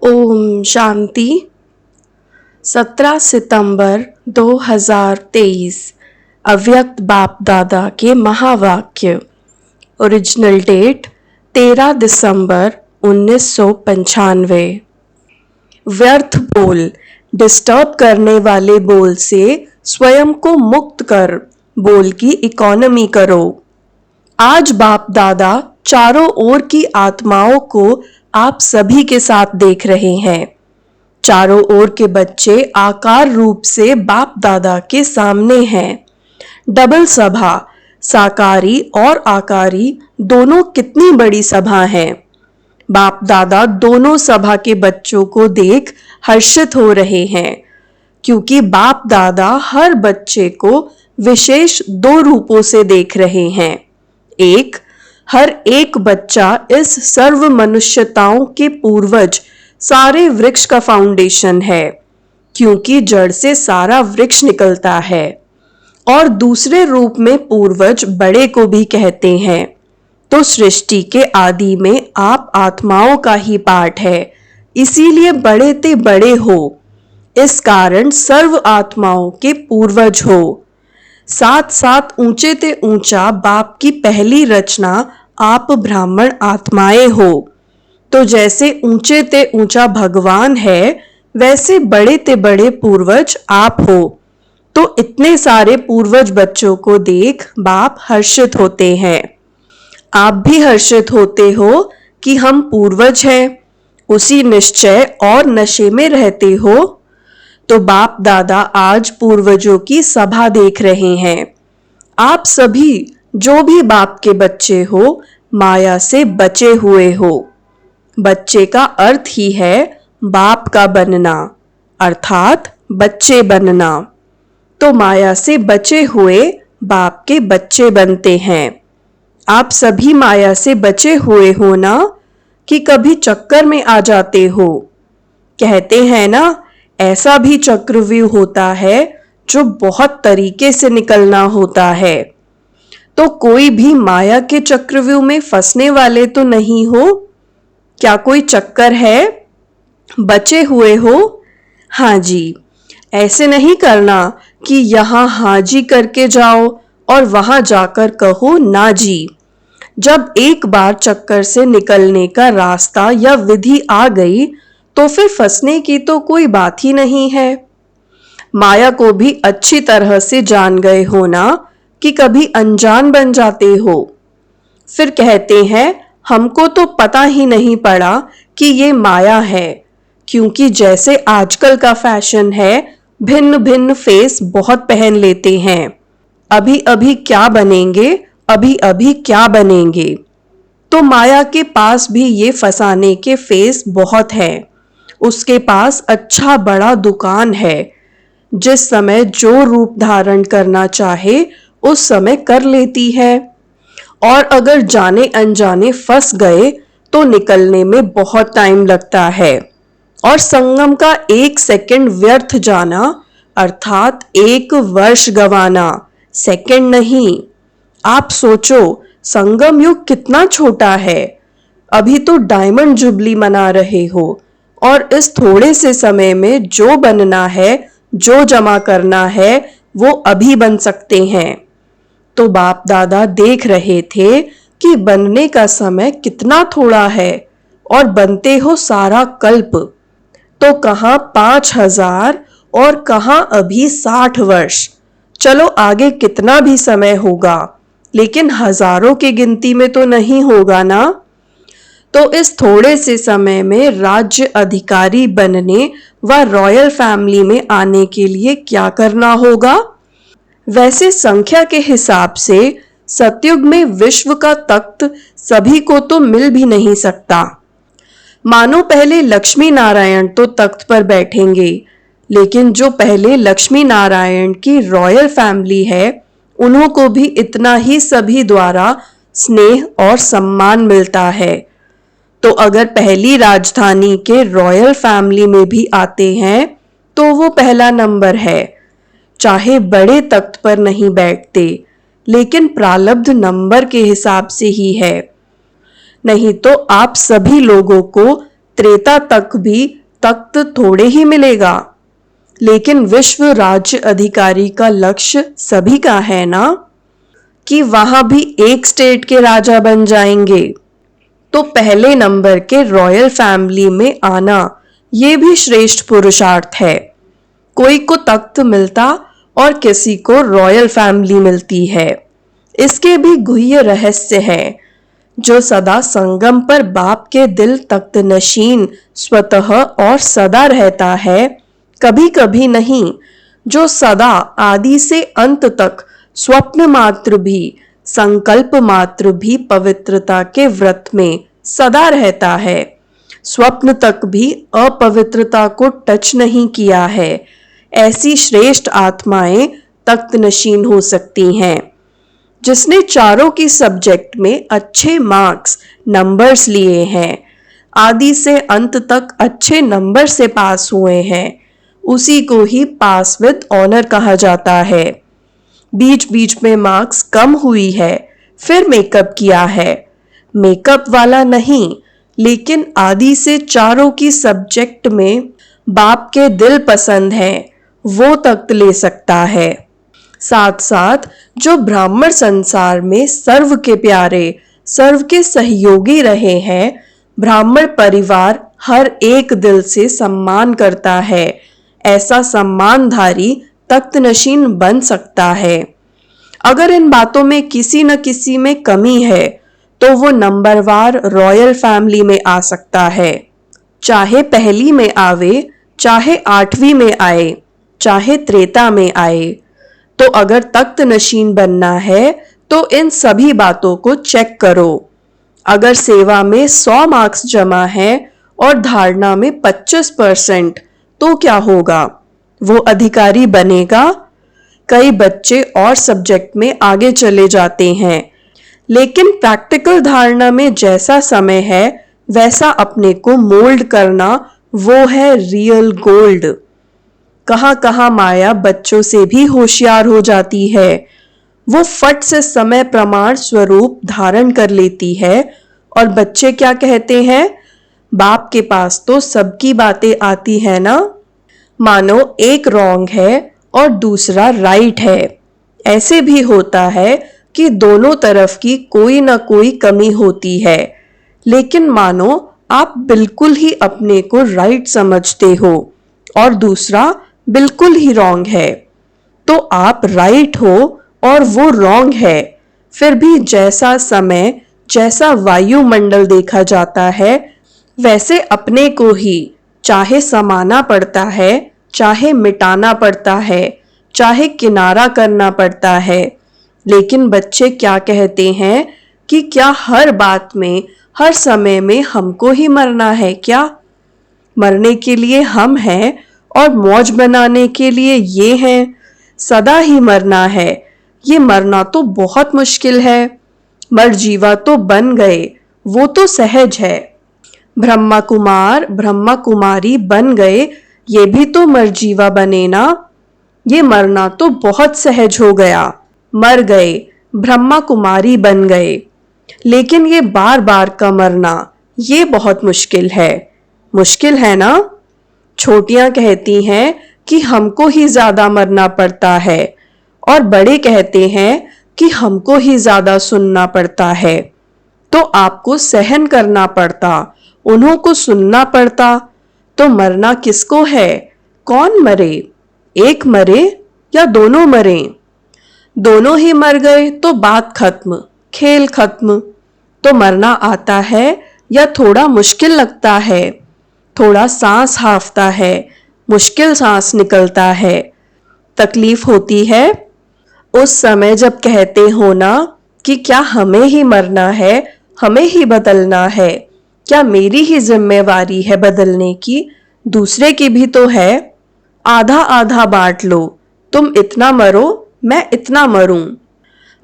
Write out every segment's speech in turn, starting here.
ओम शांति। 17 सितंबर 2023 अव्यक्त बाप दादा के महावाक्य। ओरिजिनल डेट 13 दिसंबर 1995। व्यर्थ बोल, डिस्टर्ब करने वाले बोल से स्वयं को मुक्त कर बोल की इकोनॉमी करो। आज बाप दादा चारों ओर की आत्माओं को आप सभी के साथ देख रहे हैं। चारों ओर के बच्चे आकार रूप से बाप दादा के सामने हैं। डबल सभा, साकारी और आकारी दोनों कितनी बड़ी सभा है। बाप दादा दोनों सभा के बच्चों को देख हर्षित हो रहे हैं, क्योंकि बाप दादा हर बच्चे को विशेष दो रूपों से देख रहे हैं। एक, हर एक बच्चा इस सर्व मनुष्यताओं के पूर्वज सारे वृक्ष का फाउंडेशन है, क्योंकि जड़ से सारा वृक्ष निकलता है। और दूसरे रूप में पूर्वज बड़े को भी कहते हैं। तो सृष्टि के आदि में आप आत्माओं का ही पार्ट है, इसीलिए बड़े ते बड़े हो। इस कारण सर्व आत्माओं के पूर्वज हो। साथ साथ ऊंचे ते ऊंचा बाप की पहली रचना आप ब्राह्मण आत्माएं हो। तो जैसे ऊंचे ते ऊंचा भगवान है, वैसे बड़े ते बड़े पूर्वज आप हो। तो इतने सारे पूर्वज बच्चों को देख बाप हर्षित होते हैं। आप भी हर्षित होते हो कि हम पूर्वज हैं, उसी निश्चय और नशे में रहते हो। तो बाप दादा आज पूर्वजों की सभा देख रहे हैं। आप सभी जो भी बाप के बच्चे हो, माया से बचे हुए हो। बच्चे का अर्थ ही है बाप का बनना, अर्थात बच्चे बनना। तो माया से बचे हुए बाप के बच्चे बनते हैं। आप सभी माया से बचे हुए हो ना, कि कभी चक्कर में आ जाते हो। कहते हैं ना, ऐसा भी चक्रव्यूह होता है जो बहुत तरीके से निकलना होता है। तो कोई भी माया के चक्रव्यूह में फंसने वाले तो नहीं हो। क्या कोई चक्कर है? बचे हुए हो? हाँ जी। ऐसे नहीं करना कि यहाँ हाँ जी करके जाओ और वहां जाकर कहो ना जी। जब एक बार चक्कर से निकलने का रास्ता या विधि आ गई, तो फिर फंसने की तो कोई बात ही नहीं है। माया को भी अच्छी तरह से जान गए हो ना, कि कभी अनजान बन जाते हो। फिर कहते हैं हमको तो पता ही नहीं पड़ा कि ये माया है, क्योंकि जैसे आजकल का फैशन है, भिन्न भिन्न फेस बहुत पहन लेते हैं। अभी अभी क्या बनेंगे, अभी अभी क्या बनेंगे। तो माया के पास भी ये फंसाने के फेस बहुत है। उसके पास अच्छा बड़ा दुकान है। जिस समय जो रूप धारण करना चाहे उस समय कर लेती है। और अगर जाने अनजाने फंस गए तो निकलने में बहुत टाइम लगता है। और संगम का एक सेकंड व्यर्थ जाना अर्थात एक वर्ष गंवाना, सेकंड नहीं। आप सोचो, संगम युग कितना छोटा है। अभी तो डायमंड जुबली मना रहे हो, और इस थोड़े से समय में जो बनना है, जो जमा करना है, वो अभी बन सकते हैं। तो बाप दादा देख रहे थे कि बनने का समय कितना थोड़ा है, और बनते हो सारा कल्प। तो कहाँ 5000 और कहाँ अभी 60 वर्ष। चलो आगे कितना भी समय होगा, लेकिन हजारों की गिनती में तो नहीं होगा ना। तो इस थोड़े से समय में राज्य अधिकारी बनने व रॉयल फैमिली में आने के लिए क्या करना होगा? वैसे संख्या के हिसाब से सतयुग में विश्व का तख्त सभी को तो मिल भी नहीं सकता। मानो पहले लक्ष्मी नारायण तो तख्त पर बैठेंगे, लेकिन जो पहले लक्ष्मी नारायण की रॉयल फैमिली है, उन्हों को भी इतना ही सभी द्वारा स्नेह और सम्मान मिलता है। तो अगर पहली राजधानी के रॉयल फैमिली में भी आते हैं, तो वो पहला नंबर है। चाहे बड़े तख्त पर नहीं बैठते, लेकिन प्रारब्ध नंबर के हिसाब से ही है। नहीं तो आप सभी लोगों को त्रेता तक भी तख्त थोड़े ही मिलेगा, लेकिन विश्व राज्य अधिकारी का लक्ष्य सभी का है ना, कि वहां भी एक स्टेट के राजा बन जाएंगे। तो पहले नंबर के रॉयल फैमिली में आना ये भी श्रेष्ठ पुरुषार्थ है। कोई को तख्त मिलता और किसी को रॉयल फैमिली मिलती है। इसके भी गुह्य रहस्य है। जो सदा संगम पर बाप के दिल तख्त नशीन स्वतः और सदा रहता है, कभी कभी नहीं, जो सदा आदि से अंत तक स्वप्न मात्र भी, संकल्प मात्र भी पवित्रता के व्रत में सदा रहता है, स्वप्न तक भी अपवित्रता को टच नहीं किया है, ऐसी श्रेष्ठ आत्माएं तख्त नशीन हो सकती हैं। जिसने चारों की सब्जेक्ट में अच्छे मार्क्स नंबर्स लिए हैं, आदि से अंत तक अच्छे नंबर से पास हुए हैं, उसी को ही पास विद ऑनर कहा जाता है। बीच बीच में मार्क्स कम हुई है, फिर मेकअप किया है, मेकअप वाला नहीं, लेकिन आदि से चारों की सब्जेक्ट में बाप के दिल पसंद है, वो तख्त ले सकता है। साथ साथ जो ब्राह्मण संसार में सर्व के प्यारे, सर्व के सहयोगी रहे हैं, ब्राह्मण परिवार हर एक दिल से सम्मान करता है, ऐसा सम्मानधारी तख्त नशीन बन सकता है। अगर इन बातों में किसी न किसी में कमी है, तो वो नंबरवार रॉयल फैमिली में आ सकता है। चाहे पहली में आवे, चाहे 8वीं में आए, चाहे त्रेता में आए। तो अगर तख्त नशीन बनना है, तो इन सभी बातों को चेक करो। अगर सेवा में 100 मार्क्स जमा है और धारणा में 25%, तो क्या होगा? वो अधिकारी बनेगा? कई बच्चे और सब्जेक्ट में आगे चले जाते हैं, लेकिन प्रैक्टिकल धारणा में जैसा समय है, वैसा अपने को मोल्ड करना, वो है रियल गोल्ड। कहां कहां माया बच्चों से भी होशियार हो जाती है। वो फट से समय प्रमाण स्वरूप धारण कर लेती है, और बच्चे क्या कहते हैं? बाप के पास तो सबकी बातें आती है ना। मानो एक रॉन्ग है और दूसरा राइट है। ऐसे भी होता है कि दोनों तरफ की कोई ना कोई कमी होती है, लेकिन मानो आप बिल्कुल ही अपने को राइट समझते हो और दूसरा बिल्कुल ही रॉन्ग है। तो आप राइट हो और वो रॉन्ग है, फिर भी जैसा समय, जैसा वायुमंडल देखा जाता है, वैसे अपने को ही चाहे समाना पड़ता है, चाहे मिटाना पड़ता है, चाहे किनारा करना पड़ता है। लेकिन बच्चे क्या कहते हैं कि क्या हर बात में, हर समय में हमको ही मरना है क्या? मरने के लिए हम हैं और मौज बनाने के लिए ये हैं। सदा ही मरना है, ये मरना तो बहुत मुश्किल है। मर जीवा तो बन गए, वो तो सहज है। ब्रह्मा कुमार, ब्रह्मा कुमारी बन गए, ये भी तो मरजीवा बने ना। ये मरना तो बहुत सहज हो गया, मर गए, ब्रह्मा कुमारी बन गए। लेकिन ये बार बार का मरना, ये बहुत मुश्किल है। मुश्किल है ना? छोटियां कहती हैं कि हमको ही ज्यादा मरना पड़ता है, और बड़े कहते हैं कि हमको ही ज्यादा सुनना पड़ता है। तो आपको सहन करना पड़ता, उन्हों को सुनना पड़ता। तो मरना किसको है? कौन मरे? एक मरे या दोनों मरे? दोनों ही मर गए तो बात खत्म, खेल खत्म। तो मरना आता है या थोड़ा मुश्किल लगता है, थोड़ा सांस हाफता है, मुश्किल सांस निकलता है, तकलीफ होती है। उस समय जब कहते हो ना कि क्या हमें ही मरना है, हमें ही बदलना है, क्या मेरी ही जिम्मेवारी है बदलने की? दूसरे की भी तो है। आधा आधा बांट लो, तुम इतना मरो, मैं इतना मरूं।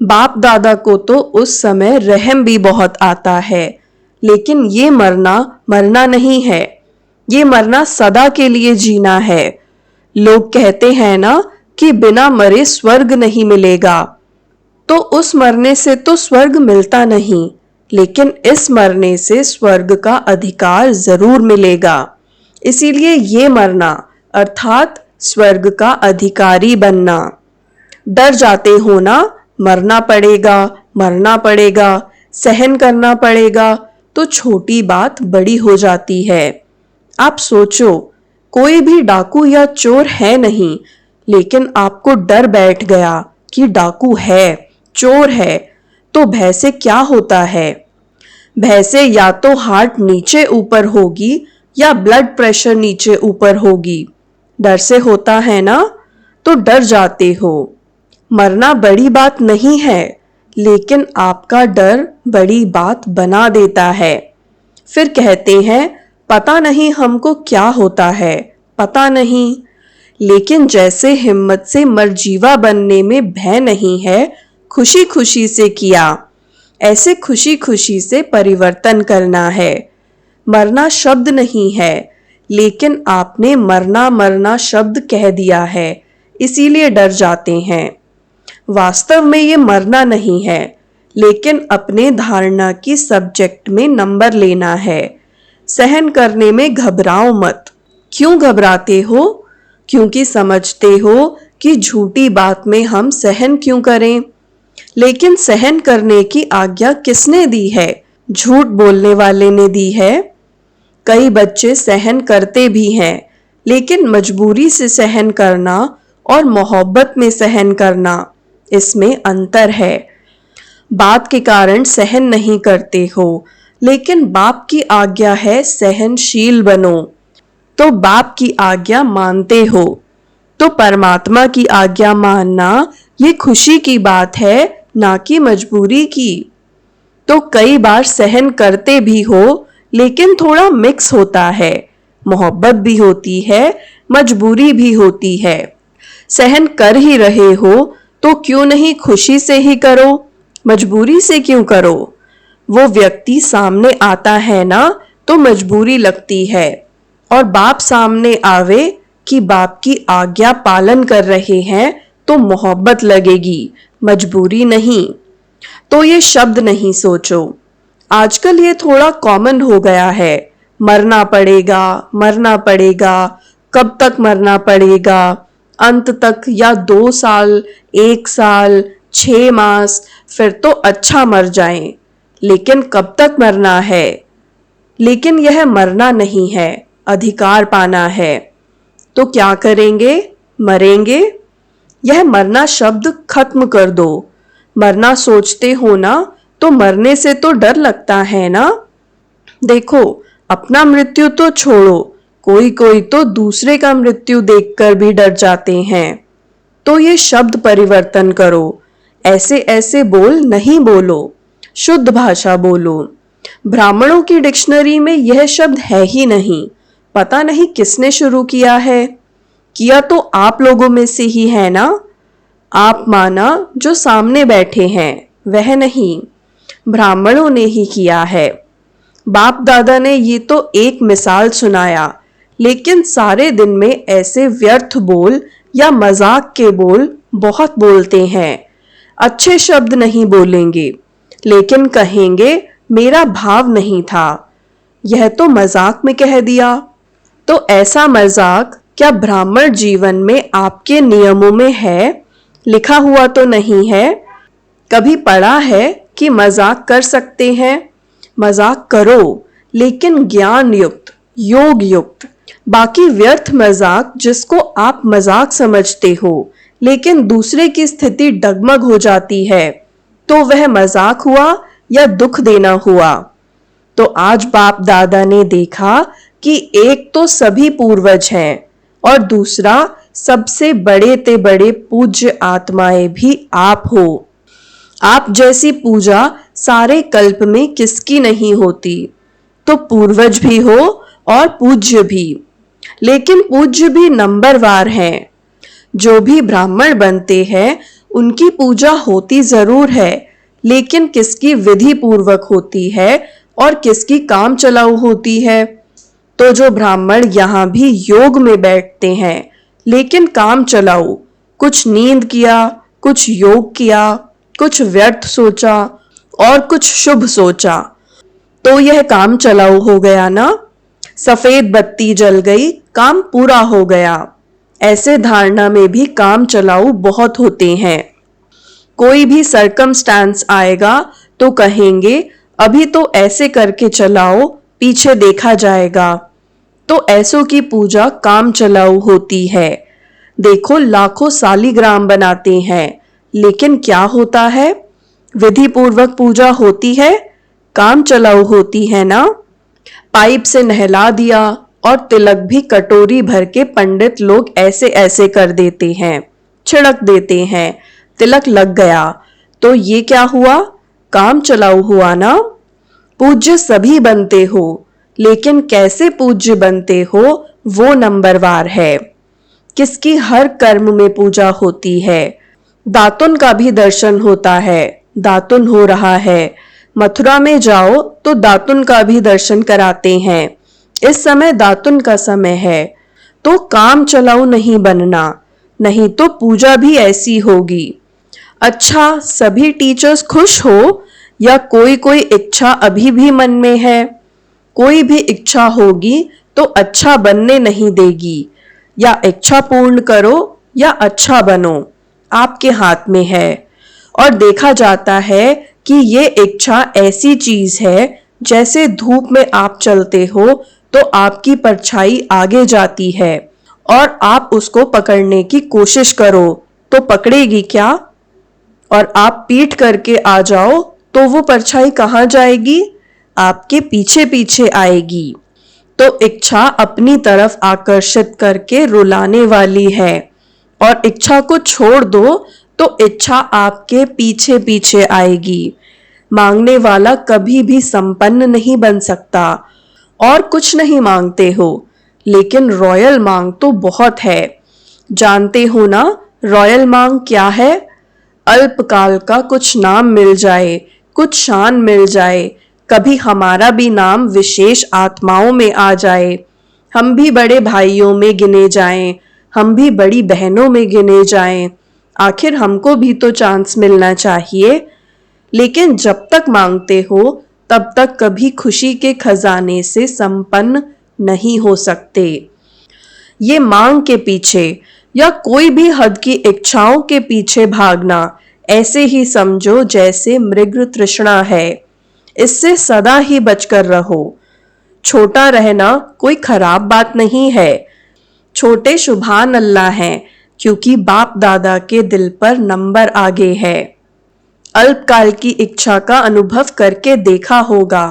बाप दादा को तो उस समय रहम भी बहुत आता है, लेकिन ये मरना मरना नहीं है, ये मरना सदा के लिए जीना है। लोग कहते हैं ना कि बिना मरे स्वर्ग नहीं मिलेगा, तो उस मरने से तो स्वर्ग मिलता नहीं, लेकिन इस मरने से स्वर्ग का अधिकार जरूर मिलेगा। इसीलिए ये मरना अर्थात स्वर्ग का अधिकारी बनना। डर जाते हो ना, मरना पड़ेगा, सहन करना पड़ेगा, तो छोटी बात बड़ी हो जाती है। आप सोचो, कोई भी डाकू या चोर है नहीं, लेकिन आपको डर बैठ गया कि डाकू है, चोर है, तो भय से क्या होता है? भय से या तो हार्ट नीचे ऊपर होगी या ब्लड प्रेशर नीचे ऊपर होगी। डर से होता है ना, तो डर जाते हो। मरना बड़ी बात नहीं है, लेकिन आपका डर बड़ी बात बना देता है। फिर कहते हैं, पता नहीं हमको क्या होता है, पता नहीं। लेकिन जैसे हिम्मत से मरजीवा बनने में भय नहीं है, खुशी खुशी से किया, ऐसे खुशी खुशी से परिवर्तन करना है। मरना शब्द नहीं है, लेकिन आपने मरना मरना शब्द कह दिया है, इसीलिए डर जाते हैं। वास्तव में ये मरना नहीं है, लेकिन अपने धारणा की सब्जेक्ट में नंबर लेना है। सहन करने में घबराओ मत। क्यों घबराते हो? क्योंकि समझते हो कि झूठी बात में हम सहन क्यों करें। लेकिन सहन करने की आज्ञा किसने दी है? झूठ बोलने वाले ने दी है। कई बच्चे सहन करते भी हैं, लेकिन मजबूरी से सहन करना और मोहब्बत में सहन करना, इसमें अंतर है। बात के कारण सहन नहीं करते हो, लेकिन बाप की आज्ञा है सहनशील बनो, तो बाप की आज्ञा मानते हो। तो परमात्मा की आज्ञा मानना ये खुशी की बात है, ना कि मजबूरी की। तो कई बार सहन करते भी हो, लेकिन थोड़ा मिक्स होता है, मोहब्बत भी होती है, मजबूरी भी होती है। सहन कर ही रहे हो तो क्यों नहीं खुशी से ही करो, मजबूरी से क्यों करो? वो व्यक्ति सामने आता है ना, तो मजबूरी लगती है, और बाप सामने आवे कि बाप की आज्ञा पालन कर रहे हैं तो मोहब्बत लगेगी, मजबूरी नहीं। तो ये शब्द नहीं सोचो। आजकल ये थोड़ा कॉमन हो गया है, मरना पड़ेगा, कब तक मरना पड़ेगा, अंत तक या 2 साल, 1 साल, 6 मास, फिर तो अच्छा मर जाएं। लेकिन कब तक मरना है? लेकिन यह मरना नहीं है, अधिकार पाना है। तो क्या करेंगे? मरेंगे। यह मरना शब्द खत्म कर दो। मरना सोचते हो ना, तो मरने से तो डर लगता है ना। देखो, अपना मृत्यु तो छोड़ो, कोई कोई तो दूसरे का मृत्यु देखकर भी डर जाते हैं। तो ये शब्द परिवर्तन करो, ऐसे ऐसे बोल नहीं बोलो, शुद्ध भाषा बोलो। ब्राह्मणों की डिक्शनरी में यह शब्द है ही नहीं, पता नहीं किसने शुरू किया है। किया तो आप लोगों में से ही है ना। आप माना जो सामने बैठे हैं, वह नहीं, ब्राह्मणों ने ही किया है। बाप दादा ने ये तो एक मिसाल सुनाया, लेकिन सारे दिन में ऐसे व्यर्थ बोल या मजाक के बोल बहुत बोलते हैं। अच्छे शब्द नहीं बोलेंगे, लेकिन कहेंगे मेरा भाव नहीं था, यह तो मजाक में कह दिया। तो ऐसा मजाक क्या ब्राह्मण जीवन में आपके नियमों में है? लिखा हुआ तो नहीं है। कभी पढ़ा है कि मजाक कर सकते हैं? मजाक करो, लेकिन ज्ञान युक्त, योग युक्त। बाकी व्यर्थ मजाक जिसको आप मजाक समझते हो, लेकिन दूसरे की स्थिति डगमग हो जाती है, तो वह मजाक हुआ या दुख देना हुआ। तो आज बाप दादा ने देखा कि एक तो सभी पूर्वज हैं, और दूसरा सबसे बड़े ते बड़े पूज्य आत्माएं भी आप हो। आप जैसी पूजा सारे कल्प में किसकी नहीं होती। तो पूर्वज भी हो और पूज्य भी, लेकिन पूज्य भी नंबरवार हैं। जो भी ब्राह्मण बनते हैं उनकी पूजा होती जरूर है, लेकिन किसकी विधि पूर्वक होती है और किसकी काम चलाऊ होती है। तो जो ब्राह्मण यहाँ भी योग में बैठते हैं, लेकिन काम चलाऊ, कुछ नींद किया, कुछ योग किया, कुछ व्यर्थ सोचा और कुछ शुभ सोचा तो यह काम चलाऊ हो गया ना। सफेद बत्ती जल गई, काम पूरा हो गया। ऐसे धारणा में भी काम चलाऊ बहुत होते हैं। कोई भी सरकमस्टांस आएगा तो कहेंगे अभी तो ऐसे करके चलाओ, पीछे देखा जाएगा। तो ऐसों की पूजा काम चलाऊ होती है। देखो लाखों सालीग्राम बनाते हैं, लेकिन क्या होता है? विधि पूर्वक पूजा होती है, काम चलाऊ होती है ना। पाइप से नहला दिया और तिलक भी कटोरी भर के पंडित लोग ऐसे ऐसे कर देते हैं, छिड़क देते हैं, तिलक लग गया। तो ये क्या हुआ? काम चलाऊ हुआ ना। पूज्य सभी बनते हो, लेकिन कैसे पूज्य बनते हो वो नंबरवार है। किसकी हर कर्म में पूजा होती है। दातुन का भी दर्शन होता है, दातुन हो रहा है। मथुरा में जाओ तो दातुन का भी दर्शन कराते हैं। इस समय दातुन का समय है। तो काम चलाऊ नहीं बनना, नहीं तो पूजा भी ऐसी होगी। अच्छा, सभी टीचर्स खुश हो या कोई कोई इच्छा अभी भी मन में है? कोई भी इच्छा होगी तो अच्छा बनने नहीं देगी। या इच्छा पूर्ण करो या अच्छा बनो, आपके हाथ में है। और देखा जाता है कि ये इच्छा ऐसी चीज है जैसे धूप में आप चलते हो तो आपकी परछाई आगे जाती है और आप उसको पकड़ने की कोशिश करो तो पकड़ेगी क्या? और आप पीठ करके आ जाओ तो वो परछाई कहाँ जाएगी? आपके पीछे पीछे आएगी। तो इच्छा अपनी तरफ आकर्षित करके रुलाने वाली है, और इच्छा को छोड़ दो तो इच्छा आपके पीछे पीछे आएगी। मांगने वाला कभी भी संपन्न नहीं बन सकता। और कुछ नहीं मांगते हो, लेकिन रॉयल मांग तो बहुत है। जानते हो ना रॉयल मांग क्या है? अल्पकाल का कुछ नाम मिल जाए, कुछ शान मिल जाए, कभी हमारा भी नाम विशेष आत्माओं में आ जाए, हम भी बड़े भाइयों में गिने जाएं, हम भी बड़ी बहनों में गिने जाएं। आखिर हमको भी तो चांस मिलना चाहिए। लेकिन जब तक मांगते हो तब तक कभी खुशी के खजाने से संपन्न नहीं हो सकते। ये मांग के पीछे या कोई भी हद की इच्छाओं के पीछे भागना ऐसे ही समझो जैसे मृग तृष्णा है। इससे सदा ही बचकर रहो। छोटा रहना कोई खराब बात नहीं है। छोटे सुभान अल्लाह हैं, क्योंकि बाप दादा के दिल पर नंबर आगे है। अल्पकाल की इच्छा का अनुभव करके देखा होगा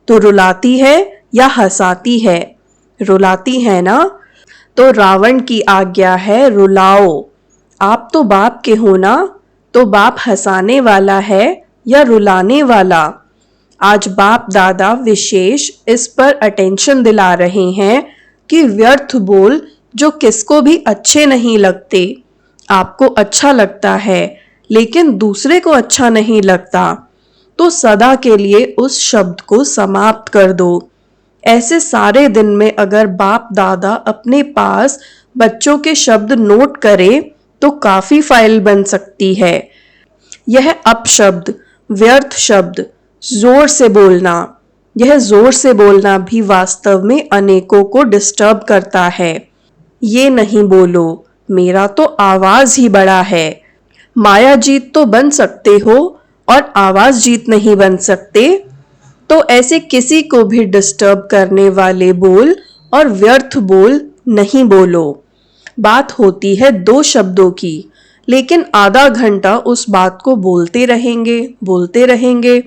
तो रुलाती है या हंसाती है? रुलाती है ना। तो रावण की आज्ञा है रुलाओ। आप तो बाप के हो ना, तो बाप हंसाने वाला है या रुलाने वाला? आज बाप दादा विशेष इस पर अटेंशन दिला रहे हैं कि व्यर्थ बोल जो किसको भी अच्छे नहीं लगते। आपको अच्छा लगता है लेकिन दूसरे को अच्छा नहीं लगता, तो सदा के लिए उस शब्द को समाप्त कर दो। ऐसे सारे दिन में अगर बाप दादा अपने पास बच्चों के शब्द नोट करे तो काफी फाइल बन सकती है। यह अपशब्द, व्यर्थ शब्द, जोर से बोलना, यह जोर से बोलना भी वास्तव में अनेकों को डिस्टर्ब करता है। ये नहीं बोलो, मेरा तो आवाज ही बड़ा है। माया जीत तो बन सकते हो और आवाज जीत नहीं बन सकते। तो ऐसे किसी को भी डिस्टर्ब करने वाले बोल और व्यर्थ बोल नहीं बोलो। बात होती है दो शब्दों की, लेकिन आधा घंटा उस बात को बोलते रहेंगे।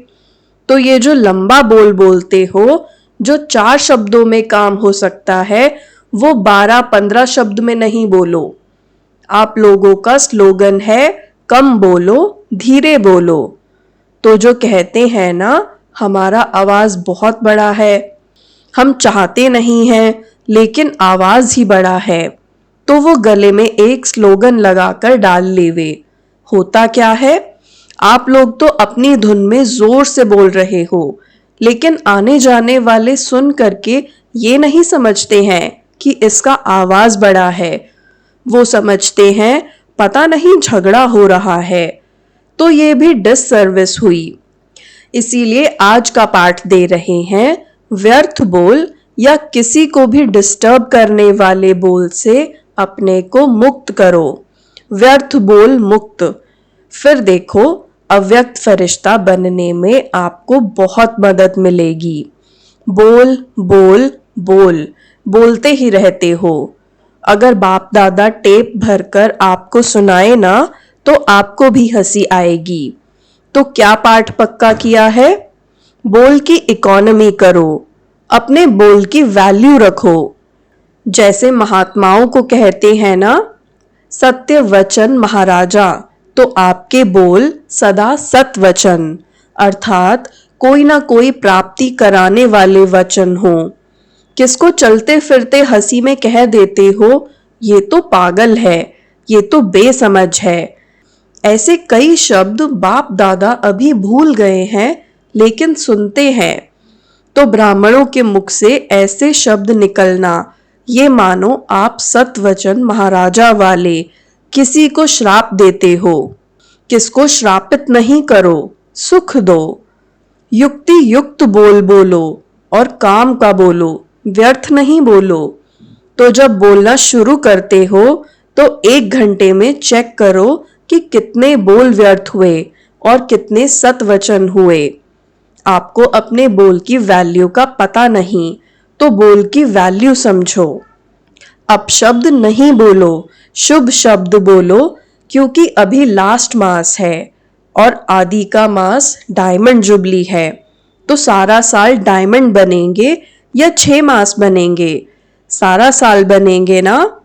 तो ये जो लंबा बोल बोलते हो, जो 4 शब्दों में काम हो सकता है, वो 12-15 शब्द में नहीं बोलो। आप लोगों का स्लोगन है कम बोलो, धीरे बोलो। तो जो कहते हैं ना हमारा आवाज बहुत बड़ा है, हम चाहते नहीं हैं लेकिन आवाज ही बड़ा है, तो वो गले में एक स्लोगन लगाकर डाल लेवे। होता क्या है, आप लोग तो अपनी धुन में जोर से बोल रहे हो, लेकिन आने जाने वाले सुन करके ये नहीं समझते हैं कि इसका आवाज बड़ा है। वो समझते हैं पता नहीं झगड़ा हो रहा है। तो ये भी डिससर्विस हुई। इसीलिए आज का पाठ दे रहे हैं व्यर्थ बोल या किसी को भी डिस्टर्ब करने वाले बोल से अपने को मुक्त करो। व्यर्थ बोल मुक्त। फिर देखो अव्यक्त फरिश्ता बनने में आपको बहुत मदद मिलेगी। बोल बोल बोल बोलते ही रहते हो। अगर बाप दादा टेप भरकर आपको सुनाए ना तो आपको भी हंसी आएगी। तो क्या पाठ पक्का किया है? बोल की इकोनॉमी करो, अपने बोल की वैल्यू रखो। जैसे महात्माओं को कहते हैं ना, सत्य वचन महाराजा, तो आपके बोल सदा सत वचन अर्थात कोई ना कोई प्राप्ति कराने वाले वचन हो। किसको चलते फिरते हंसी में कह देते हो, ये तो पागल है, ये तो बेसमझ है। ऐसे कई शब्द बाप दादा अभी भूल गए हैं लेकिन सुनते हैं। तो ब्राह्मणों के मुख से ऐसे शब्द निकलना, ये मानो आप सतवचन महाराजा वाले किसी को श्राप देते हो। किसको श्रापित नहीं करो, सुख दो। युक्ति युक्त बोल बोलो और काम का बोलो, व्यर्थ नहीं बोलो। तो जब बोलना शुरू करते हो तो 1 घंटे में चेक करो कि कितने बोल व्यर्थ हुए और कितने सतवचन हुए। आपको अपने बोल की वैल्यू का पता नहीं, तो बोल की वैल्यू समझो। अपशब्द नहीं बोलो, शुभ शब्द बोलो, क्योंकि अभी लास्ट मास है और आदि का मास डायमंड जुबली है। तो सारा साल डायमंड बनेंगे या 6 मास बनेंगे? सारा साल बनेंगे ना।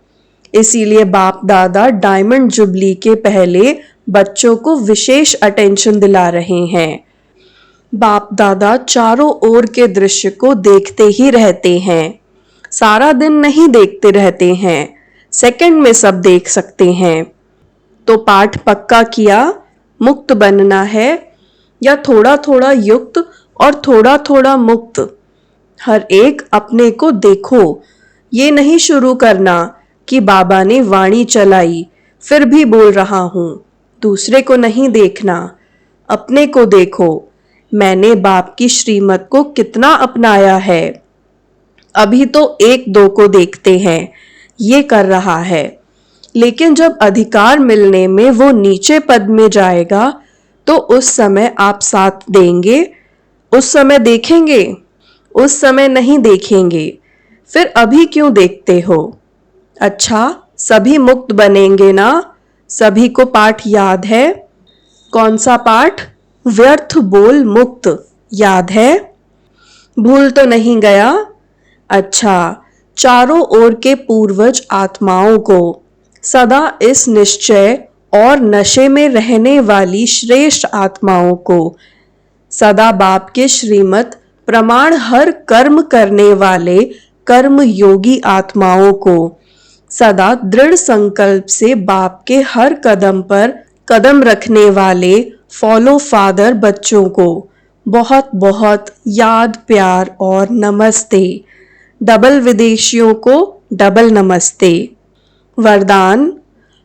इसीलिए बाप दादा डायमंड जुबली के पहले बच्चों को विशेष अटेंशन दिला रहे हैं। बाप दादा चारों ओर के दृश्य को देखते ही रहते हैं। सारा दिन नहीं देखते रहते हैं, सेकंड में सब देख सकते हैं। तो पाठ पक्का किया, मुक्त बनना है या थोड़ा थोड़ा युक्त और थोड़ा थोड़ा मुक्त? हर एक अपने को देखो। ये नहीं शुरू करना कि बाबा ने वाणी चलाई फिर भी बोल रहा हूं। दूसरे को नहीं देखना, अपने को देखो। मैंने बाप की श्रीमत को कितना अपनाया है। अभी तो 1-2 को देखते हैं, ये कर रहा है, लेकिन जब अधिकार मिलने में वो नीचे पद में जाएगा तो उस समय आप साथ देंगे? उस समय देखेंगे? उस समय नहीं देखेंगे। फिर अभी क्यों देखते हो? अच्छा, सभी मुक्त बनेंगे ना? सभी को पाठ याद है? कौन सा पाठ? व्यर्थ बोल मुक्त याद है? भूल तो नहीं गया? अच्छा, चारों ओर के पूर्वज आत्माओं को सदा इस निश्चय और नशे में रहने वाली श्रेष्ठ आत्माओं को सदा बाप के श्रीमत प्रमाण हर कर्म करने वाले कर्म योगी आत्माओं को सदा दृढ़ संकल्प से बाप के हर कदम पर कदम रखने वाले फॉलो फादर बच्चों को बहुत बहुत याद प्यार और नमस्ते। डबल विदेशियों को डबल नमस्ते। वरदान,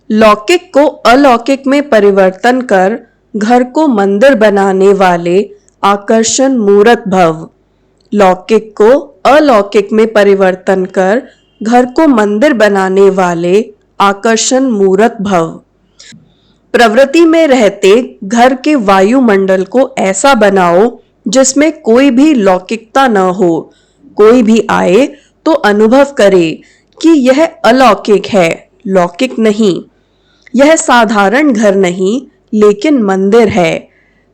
लौकिक को अलौकिक में परिवर्तन कर घर को मंदिर बनाने वाले आकर्षण मूर्त भव। लौकिक को अलौकिक में परिवर्तन कर घर को मंदिर बनाने वाले आकर्षण मूर्त भव। प्रवृत्ति में रहते घर के वायुमंडल को ऐसा बनाओ जिसमें कोई भी लौकिकता न हो। कोई भी आए तो अनुभव करे कि यह अलौकिक है, लौकिक नहीं। यह साधारण घर नहीं लेकिन मंदिर है।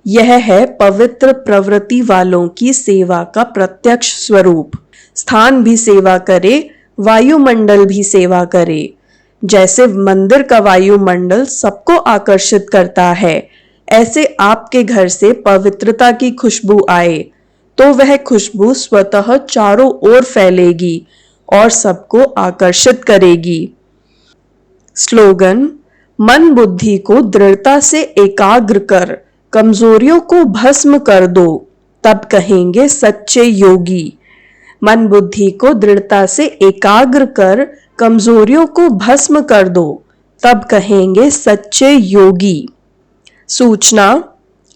यह है पवित्र प्रवृत्ति वालों की सेवा का प्रत्यक्ष स्वरूप। स्थान भी सेवा करे, वायुमंडल भी सेवा करे। जैसे मंदिर का वायुमंडल सबको आकर्षित करता है, ऐसे आपके घर से पवित्रता की खुशबू आए तो वह खुशबू स्वतः चारों ओर फैलेगी और सबको आकर्षित करेगी। स्लोगन, मन बुद्धि को दृढ़ता से एकाग्र कर कमजोरियों को भस्म कर दो, तब कहेंगे सच्चे योगी। मन बुद्धि को दृढ़ता से एकाग्र कर कमजोरियों को भस्म कर दो, तब कहेंगे सच्चे योगी। सूचना,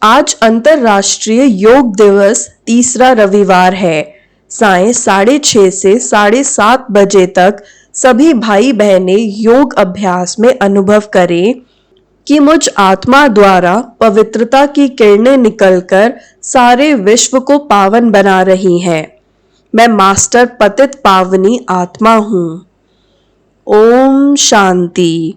आज अंतर्राष्ट्रीय योग दिवस तीसरा रविवार है। सायं 6:30 से 7:30 बजे तक सभी भाई बहनें योग अभ्यास में अनुभव करें कि मुझ आत्मा द्वारा पवित्रता की किरणें निकलकर सारे विश्व को पावन बना रही हैं। मैं मास्टर पतित पावनी आत्मा हूँ। ओम शांति।